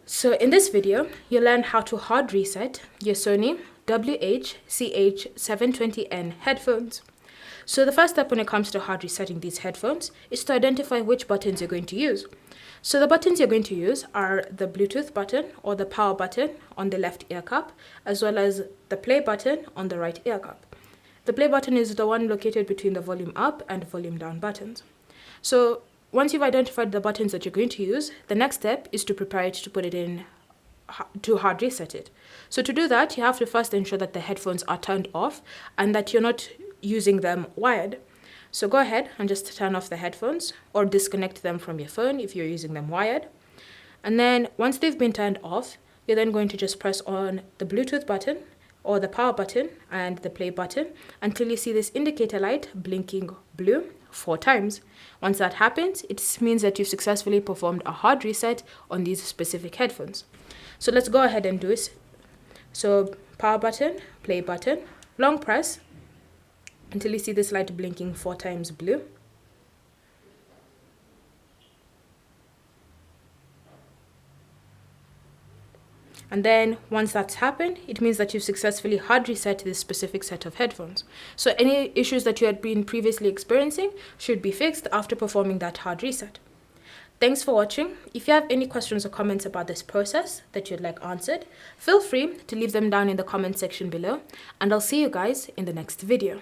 So in this video, you'll learn how to hard reset your Sony WH-CH720N headphones. So the first step when it comes to hard resetting these headphones is to identify which buttons you're going to use. So the buttons you're going to use are the Bluetooth button or the power button on the left ear cup, as well as the play button on the right ear cup. The play button is the one located between the volume up and volume down buttons. So once you've identified the buttons that you're going to use, the next step is to prepare it to put it in to hard reset it. So to do that, you have to first ensure that the headphones are turned off and that you're not using them wired. So go ahead and just turn off the headphones or disconnect them from your phone if you're using them wired. And then once they've been turned off, you're then going to just press on the Bluetooth button or the power button and the play button until you see this indicator light blinking blue 4 times. Once that happens, it means that you've successfully performed a hard reset on these specific headphones. So let's go ahead and do this. So power button, play button, long press until you see this light blinking 4 times blue. And then once that's happened, it means that you've successfully hard reset this specific set of headphones. So any issues that you had been previously experiencing should be fixed after performing that hard reset. Thanks for watching. If you have any questions or comments about this process that you'd like answered, feel free to leave them down in the comment section below, and I'll see you guys in the next video.